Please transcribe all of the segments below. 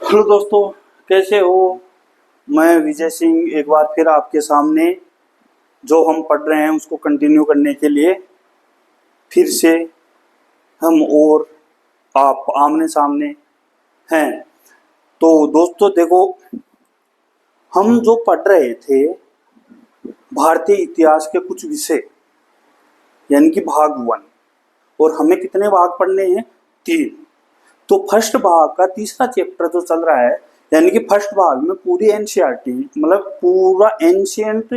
Hello दोस्तों, कैसे हो। मैं विजय सिंह एक बार फिर आपके सामने जो हम पढ़ रहे हैं उसको कंटिन्यू करने के लिए फिर से हम और आप आमने सामने हैं। तो दोस्तों देखो, हम जो पढ़ रहे थे भारतीय इतिहास के कुछ विषय, यानी कि भाग 1। और हमें कितने भाग पढ़ने हैं? 3। तो फर्स्ट भाग का तीसरा चैप्टर जो चल रहा है, यानी कि फर्स्ट भाग में पूरी एनसीईआरटी मतलब पूरा एंशिएंट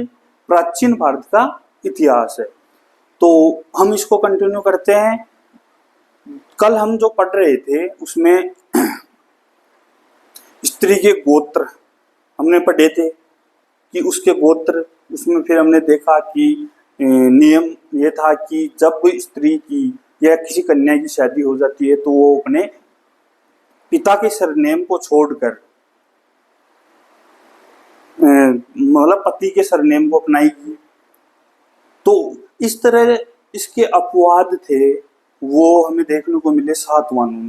प्राचीन भारत का इतिहास है। तो हम इसको कंटिन्यू करते हैं। कल हम जो पढ़ रहे थे उसमें स्त्री के गोत्र हमने पढ़े थे कि उसके गोत्र, उसमें फिर हमने देखा कि नियम ये था कि जब स्त्री की या किसी कन्या की शादी हो जाती है तो वो अपने पिता के सरनेम को छोड़कर मतलब पति के सरनेम को अपनाएगी। तो इस तरह इसके अपवाद थे, वो हमें देखने को मिले सातवाहनों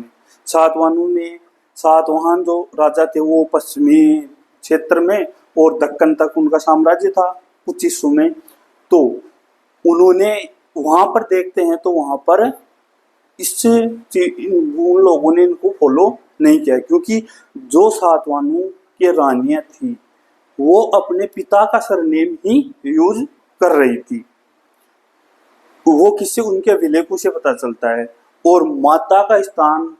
में। सातवाहन जो राजा थे वो पश्चिमी क्षेत्र में और दक्कन तक उनका साम्राज्य था कुछ हिस्सों में। तो उन्होंने वहां पर देखते हैं तो वहां पर इससे उन लोगों ने इनको फॉलो नहीं किया, क्योंकि जो सातवाहनों की रानियां थी वो अपने पिता का सरनेम ही यूज कर रही थी। वो किससे? उनके अभिलेखों से पता चलता है। और माता का स्थान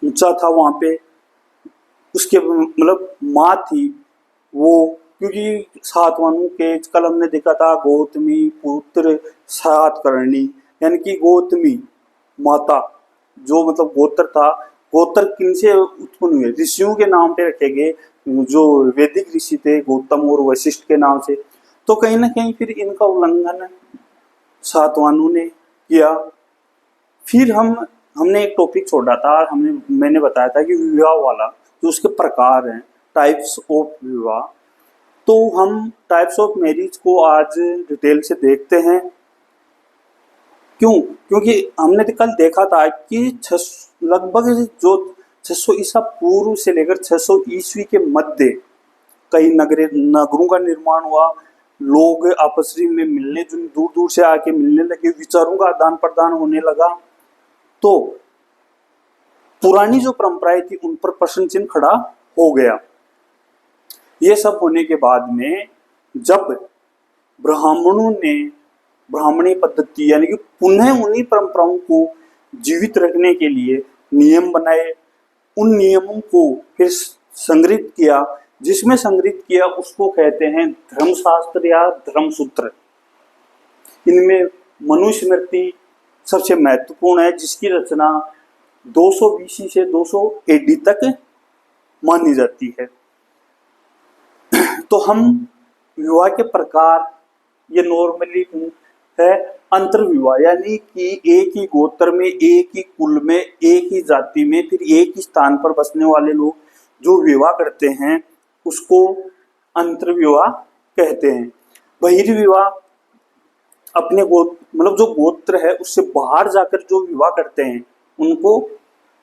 ऊंचा था वहां पे, उसके मतलब माँ थी वो, क्योंकि सातवाहनों के कल हमने देखा था गौतमी पुत्र सातकर्णी, यानी कि गौतमी माता जो मतलब गोत्र था। गोत्र किनसे उत्पन्न हुए? ऋषियों के नाम पे रखे गए, जो वैदिक ऋषि थे गौतम और वशिष्ठ के नाम से। तो कहीं ना कहीं फिर इनका उल्लंघन सातवाहनों ने किया। फिर हमने एक टॉपिक छोड़ा था, मैंने बताया था कि विवाह वाला जो उसके प्रकार हैं, टाइप्स ऑफ विवाह। तो हम टाइप्स ऑफ मैरिज को आज डिटेल से देखते हैं। क्यों? क्योंकि हमने कल देखा था कि लगभग जो 600 ईसा पूर्व से लेकर 600 ईस्वी के मध्य कई नगरों का निर्माण हुआ। लोग आपस में मिलने, जो दूर दूर से आके मिलने लगे, विचारों का आदान प्रदान होने लगा। तो पुरानी जो परंपराएं थी उन पर प्रश्न चिन्ह खड़ा हो गया। ये सब होने के बाद में जब ब्राह्मणों ने ब्राह्मणी पद्धति यानी कि पुनः उन्हीं परंपराओं को जीवित रखने के लिए नियम बनाए, उन नियमों को फिर संग्रहित किया। जिसमें संग्रहित किया उसको कहते हैं धर्मशास्त्र या धर्मसूत्र। इनमें मनुस्मृति सबसे महत्वपूर्ण है, जिसकी रचना 200 बीसी से 200 एडी तक मानी जाती है। तो हम विवाह के प्रकार ये नॉर्मली है अंतर विवाह, यानी कि एक ही गोत्र में, एक ही कुल में, एक ही जाति में, फिर एक ही स्थान पर बसने वाले लोग जो विवाह करते हैं उसको अंतर विवाह कहते हैं। बहिर्विवाह अपने मतलब जो गोत्र है उससे बाहर जाकर जो विवाह करते हैं उनको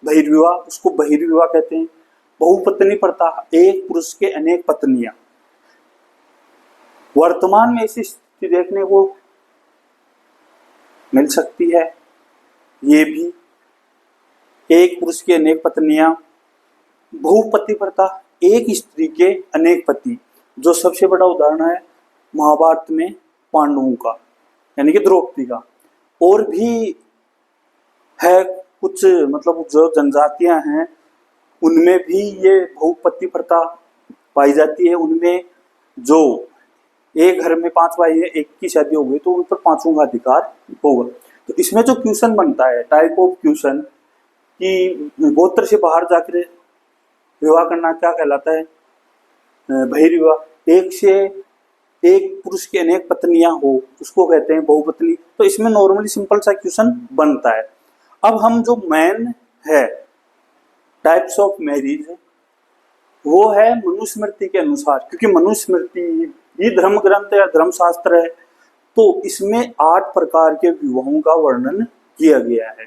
बहिर्विवाह, उसको बहिर्विवाह कहते हैं। बहुपत्नी प्रथा, एक पुरुष के अनेक पत्नियां। वर्तमान में ऐसी स्थिति देखने को मिल सकती है। ये भी एक पुरुष की अनेक पत्नियां। बहुपति प्रथा, एक स्त्री के अनेक पति, जो सबसे बड़ा उदाहरण है महाभारत में पांडवों का, यानी कि द्रौपदी का। और भी है कुछ, मतलब जो जनजातियां हैं उनमें भी ये बहुपति प्रथा पाई जाती है। उनमें जो एक घर में 5 भाई है, एक की शादी हो गई तो उन पर 5 का अधिकार होगा। तो इसमें जो क्वेश्चन बनता है, टाइप ऑफ क्वेश्चन, कि गोत्र से बाहर जाकर विवाह करना क्या कहलाता है? बहिर्विवाह। एक पुरुष की अनेक पत्नियां हो उसको कहते हैं बहुपत्नी। तो इसमें नॉर्मली सिंपल सा क्वेश्चन बनता है। अब हम जो मेन है टाइप्स ऑफ मैरिज, वो है मनुस्मृति के अनुसार, क्योंकि मनुस्मृति ये धर्म ग्रंथ या धर्मशास्त्र है। तो इसमें 8 प्रकार के विवाहों का वर्णन किया गया है।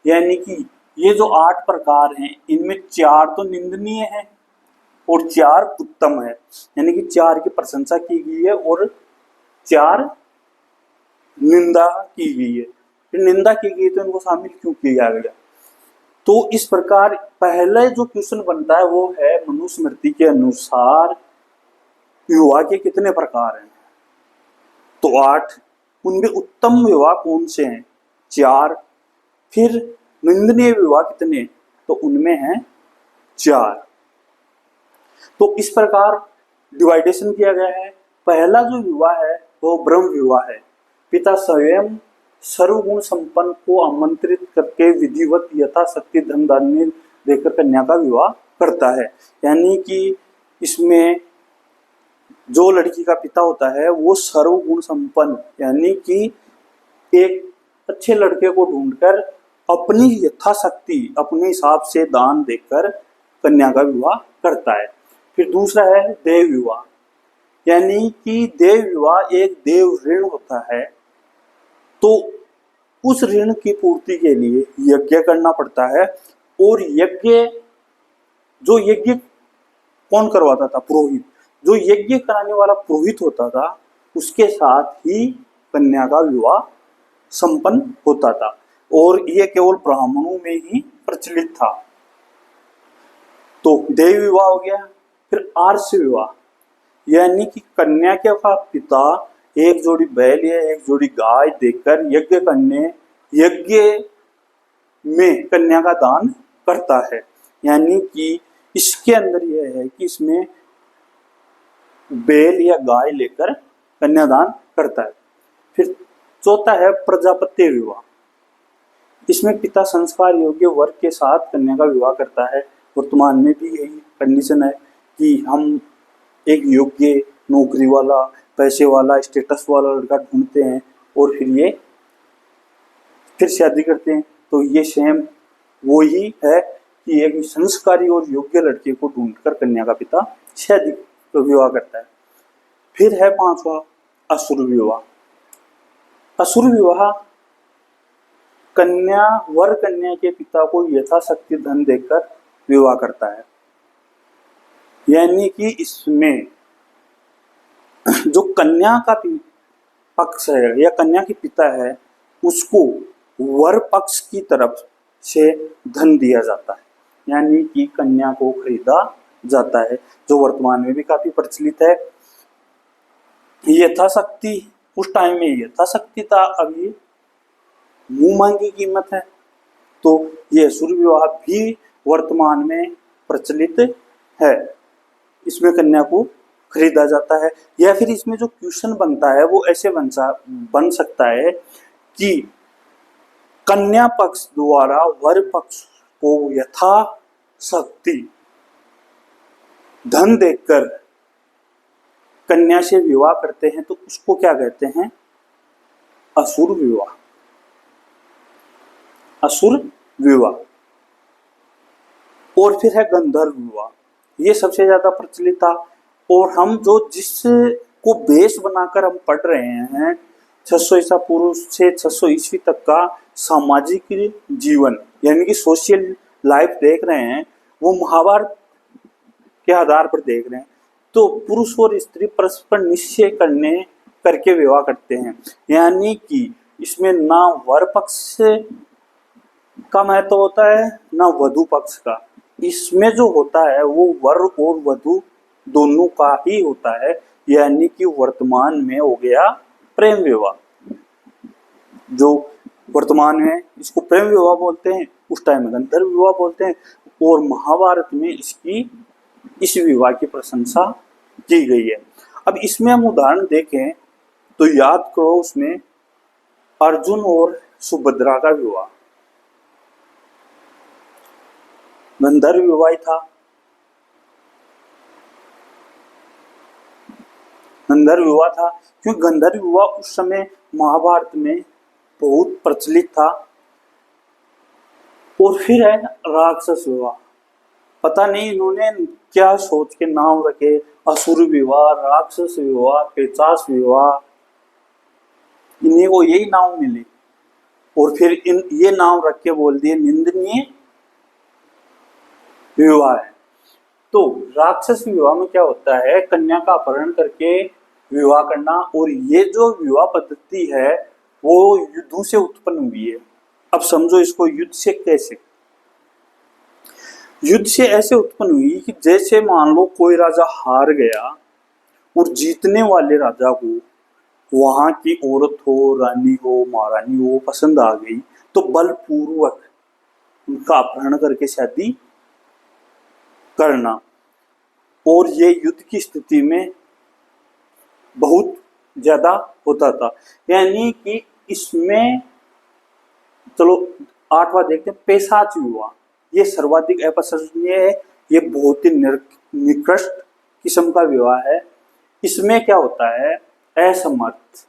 यानी कि ये जो 8 प्रकार हैं, इनमें 4 तो निंदनीय है और 4 उत्तम है। यानी कि 4 की प्रशंसा की गई है और 4 निंदा की गई है। फिर निंदा की गई तो इनको शामिल क्यों किया गया? तो इस प्रकार पहले जो क्वेश्चन बनता है वो है मनुस्मृति के अनुसार विवाह के कितने प्रकार हैं? तो 8। उनमें उत्तम विवाह कौन से हैं? 4। फिर निंदनीय विवाह कितने? तो उनमें हैं 4। तो इस प्रकार डिवाइडेशन किया गया है। पहला जो विवाह है वो ब्रह्म विवाह है। पिता स्वयं सर्वगुण संपन्न को आमंत्रित करके विधिवत यथाशक्ति धन धान्य देकर कन्या का विवाह करता है। यानी कि इसमें जो लड़की का पिता होता है वो सर्वगुण संपन्न, यानी कि एक अच्छे लड़के को ढूंढकर अपनी यथाशक्ति अपने हिसाब से दान देकर कन्या का विवाह करता है। फिर दूसरा है देव विवाह। यानी कि देव विवाह एक देव ऋण होता है, तो उस ऋण की पूर्ति के लिए यज्ञ करना पड़ता है। और यज्ञ कौन करवाता था? पुरोहित। जो यज्ञ कराने वाला पुरोहित होता था उसके साथ ही कन्या का विवाह संपन्न होता था और ये केवल ब्राह्मणों में ही प्रचलित था। तो देव विवाह हो गया। फिर आर्ष विवाह, यानी कि कन्या के पिता एक जोड़ी बैल या एक जोड़ी गाय देकर यज्ञ में कन्या का दान करता है। यानी कि इसके अंदर यह है कि इसमें बैल या गाय लेकर कन्यादान करता है। फिर चौथा है प्रजापत्य विवाह। इसमें पिता संस्कार योग्य वर के साथ कन्या का विवाह करता है। वर्तमान में भी यही कंडीशन है कि हम एक योग्य नौकरी वाला, पैसे वाला, स्टेटस वाला लड़का ढूंढते हैं और फिर शादी करते हैं। तो ये सेम वो ही है कि एक संस्कारी और योग्य लड़के को ढूंढकर कन्या का पिता शादी विवाह करता है। फिर है 5वां असुर विवाह। असुर विवाह कन्या के पिता को यथाशक्ति धन देकर विवाह करता है। यानी कि इसमें जो कन्या का पक्ष है या कन्या के पिता है उसको वर पक्ष की तरफ से धन दिया जाता है। यानी कि कन्या को खरीदा जाता है, जो वर्तमान में भी काफी प्रचलित है। यथाशक्ति, उस टाइम में यथाशक्ति था, अभी मुंह मांगी कीमत है। तो ये असुर विवाह भी वर्तमान में प्रचलित है। इसमें कन्या को खरीदा जाता है। या फिर इसमें जो क्वेश्चन बनता है वो ऐसे बन सकता है कि कन्या पक्ष द्वारा वर पक्ष को यथाशक्ति धन देकर कन्या से विवाह करते हैं, तो उसको क्या कहते हैं? असुर विवाह। असुर विवाह। और फिर है गंधर्व विवाह। ये सबसे ज्यादा प्रचलित था और हम जिसको बेस बनाकर हम पढ़ रहे हैं 600 ईसा पूर्व से 600 ईस्वी तक का सामाजिक जीवन यानी कि सोशल लाइफ देख रहे हैं, वो महाभारत के आधार पर देख रहे हैं। तो पुरुष और स्त्री परस्पर निश्चय करके विवाह करते हैं। यानी कि इसमें ना वर पक्ष का महत्व होता है ना वधू पक्ष का। इसमें जो होता है वो वर और वधु दोनों का ही होता है। यानी कि वर्तमान में हो गया प्रेम विवाह, जो वर्तमान में इसको प्रेम विवाह बोलते हैं, उस टाइम में गंधर्व विवाह बोलते हैं। और महाभारत में इस विवाह की प्रशंसा की गई है। अब इसमें हम उदाहरण देखें तो याद करो, उसमें अर्जुन और सुभद्रा का विवाह गंधर्व विवाह था। गंधर्व विवाह था क्योंकि गंधर्व विवाह उस समय महाभारत में बहुत प्रचलित था। और फिर है राक्षस विवाह। पता नहीं इन्होंने क्या सोच के नाम रखे, असुर विवाह, राक्षस विवाह, पिशाच विवाह, इन्हीं को यही नाम मिले। और फिर इन ये नाम रख के बोल दिए निंदनीय विवाह है। तो राक्षस विवाह में क्या होता है, कन्या का अपहरण करके विवाह करना, और ये जो विवाह पद्धति है वो युद्धों से उत्पन्न हुई है। अब समझो इसको, युद्ध से कैसे, युद्ध से ऐसे उत्पन्न हुई कि जैसे मान लो कोई राजा हार गया और जीतने वाले राजा को वहां की औरत हो, रानी हो, महारानी हो पसंद आ गई, तो बलपूर्वक उनका अपहरण करके शादी करना। और ये युद्ध की स्थिति में बहुत ज्यादा होता था। यानी कि इसमें चलो 8वां देखते हैं, पेशाच विवाह। ये सर्वाधिक अप्रशंसनीय है, ये बहुत ही निकृष्ट किस्म का विवाह है। इसमें क्या होता है, असमर्थ,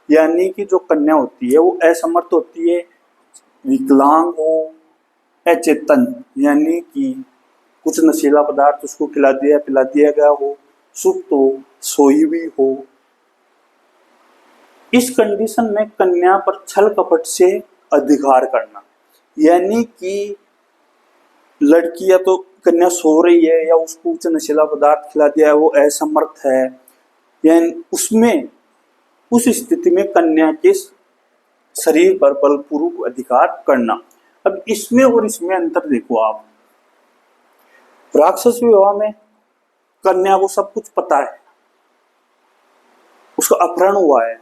यानी कि जो कन्या होती है वो असमर्थ होती है, विकलांग हो, अचेतन, यानी कि कुछ नशीला पदार्थ उसको खिला दिया पिला दिया गया हो, सुप्त हो, सोई हुई हो। इस कंडीशन में कन्या पर छल कपट से अधिकार करना, यानी कि लड़की या तो कन्या सो रही है या उसको कुछ नशीला पदार्थ खिला दिया है, वो असमर्थ है, यानी उसमें उस स्थिति में कन्या के शरीर पर बलपूर्वक अधिकार करना। अब इसमें और इसमें अंतर देखो आप। राक्षस विवाह में कन्या को सब कुछ पता है, उसका अपहरण हुआ है,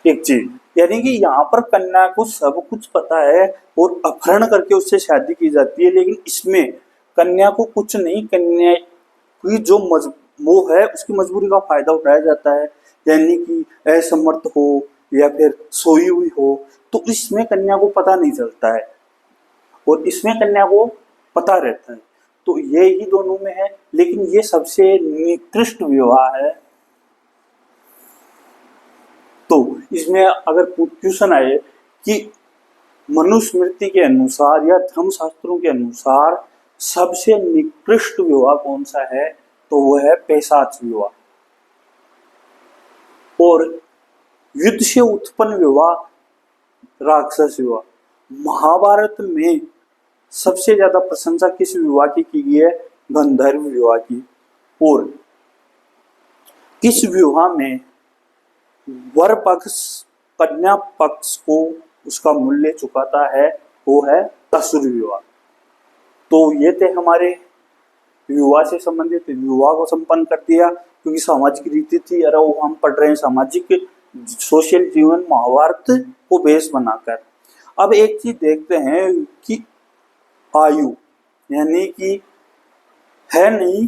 एक चीज, यानी कि यहाँ पर कन्या को सब कुछ पता है और अपहरण करके उससे शादी की जाती है। लेकिन इसमें कन्या को कुछ नहीं, कन्या की जो वो है उसकी मजबूरी का फायदा उठाया जाता है, यानी कि असमर्थ हो या फिर सोई हुई हो, तो इसमें कन्या को पता नहीं चलता है और इसमें कन्या को पता रहता है। तो ये ही दोनों में है, लेकिन ये सबसे निकृष्ट विवाह है। तो इसमें अगर क्वेश्चन आए कि मनुस्मृति के अनुसार या धर्मशास्त्रों के अनुसार सबसे निकृष्ट विवाह कौन सा है, तो वह है पैशाच विवाह। और युद्ध से उत्पन्न विवाह राक्षस विवाह। महाभारत में सबसे ज्यादा प्रशंसा किस विवाह की गई है, गंधर्व विवाह की। और किस विवाह में वर पक्ष कन्या पक्ष को उसका मूल्य चुकाता है, वो है असुर विवाह। तो ये थे हमारे विवाह से संबंधित, विवाह को संपन्न कर दिया क्योंकि सामाजिक रीति थी। अरे वो हम पढ़ रहे हैं सामाजिक सोशल जीवन महाभारत को बेस बनाकर। अब एक चीज देखते हैं कि आयु, यानी कि है नहीं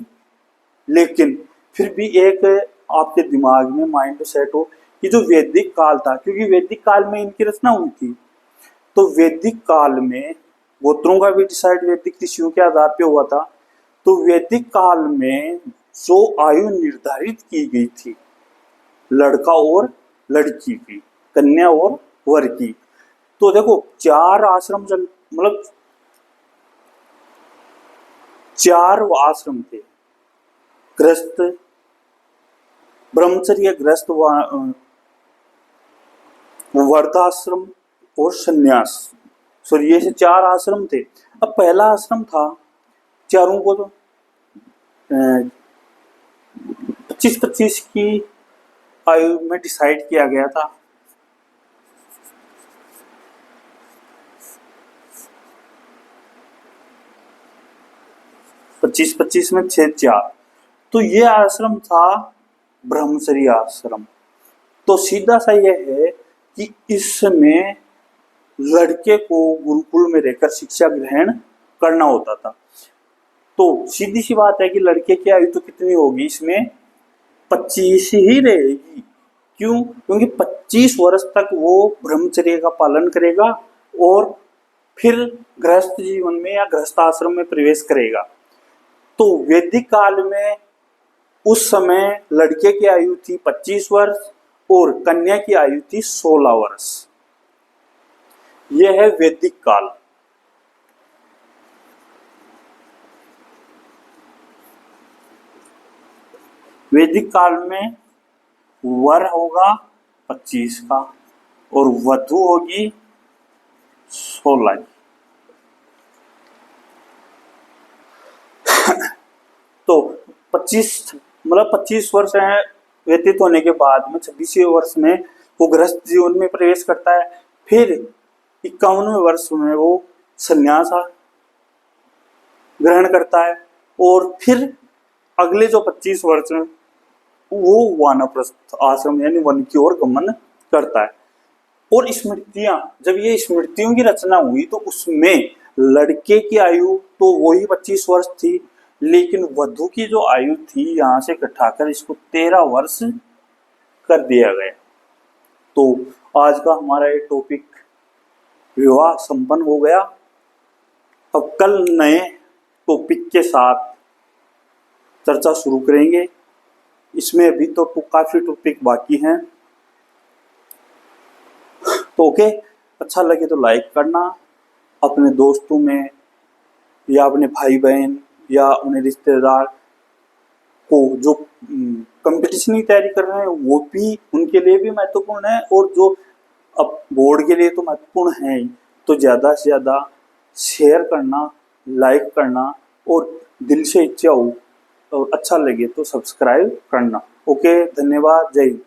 लेकिन फिर भी एक आपके दिमाग में माइंड सेट हो कि जो वैदिक काल था, क्योंकि वैदिक काल में इनकी रचना हुई थी, तो वैदिक काल में गोत्रों का भी डिसाइड वैदिक ऋषियों के आधार पे हुआ था। तो वैदिक काल में जो आयु निर्धारित की गई थी लड़का और लड़की की, कन्या और वर की, तो देखो 4 आश्रम मतलब 4 आश्रम थे, गृहस्थ, ब्रह्मचर्य, गृहस्थ, वर्धाश्रम और संन्यास। सॉरी, ये से 4 आश्रम थे। अब पहला आश्रम था, चारों को तो 25-25 की आयु में डिसाइड किया गया था। पच्चीस में 6-4, तो ये आश्रम था ब्रह्मचर्य आश्रम। तो सीधा सा यह है कि इसमें लड़के को गुरुकुल में रहकर शिक्षा ग्रहण करना होता था। तो सीधी सी बात है कि लड़के की आयु तो कितनी होगी, इसमें 25 ही रहेगी। क्यों? क्योंकि 25 वर्ष तक वो ब्रह्मचर्य का पालन करेगा और फिर गृहस्थ जीवन में या गृहस्थ आश्रम में प्रवेश करेगा। तो वैदिक काल में उस समय लड़के की आयु थी 25 वर्ष और कन्या की आयु थी 16 वर्ष। यह है वैदिक काल। वैदिक काल में वर होगा 25 का और वधु होगी 16 की। तो 25 वर्ष है व्यतीत होने के बाद में 26वें वर्ष में वो गृहस्थ जीवन में प्रवेश करता है। फिर 51वें वर्ष में वो संन्यास ग्रहण करता है और फिर अगले जो 25 वर्ष में वो वानप्रस्थ आश्रम यानी वन की ओर गमन करता है। और स्मृतियां, जब ये स्मृतियों की रचना हुई तो उसमें लड़के की आयु तो वही 25 वर्ष थी, लेकिन वधु की जो आयु थी यहाँ से घटाकर इसको 13 वर्ष कर दिया गया। तो आज का हमारा ये टॉपिक विवाह संपन्न हो गया। अब कल नए टॉपिक के साथ चर्चा शुरू करेंगे। इसमें अभी तो काफी टॉपिक बाकी हैं। तो ओके, अच्छा लगे तो लाइक करना, अपने दोस्तों में या अपने भाई बहन या अपने रिश्तेदार को जो कंपटीशन की तैयारी कर रहे हैं वो भी, उनके लिए भी महत्वपूर्ण है, और जो अब बोर्ड के लिए तो महत्वपूर्ण है ही। तो ज़्यादा से ज़्यादा शेयर करना, लाइक करना, और दिल से इच्छा हो और अच्छा लगे तो सब्सक्राइब करना। ओके, धन्यवाद, जय हिंद।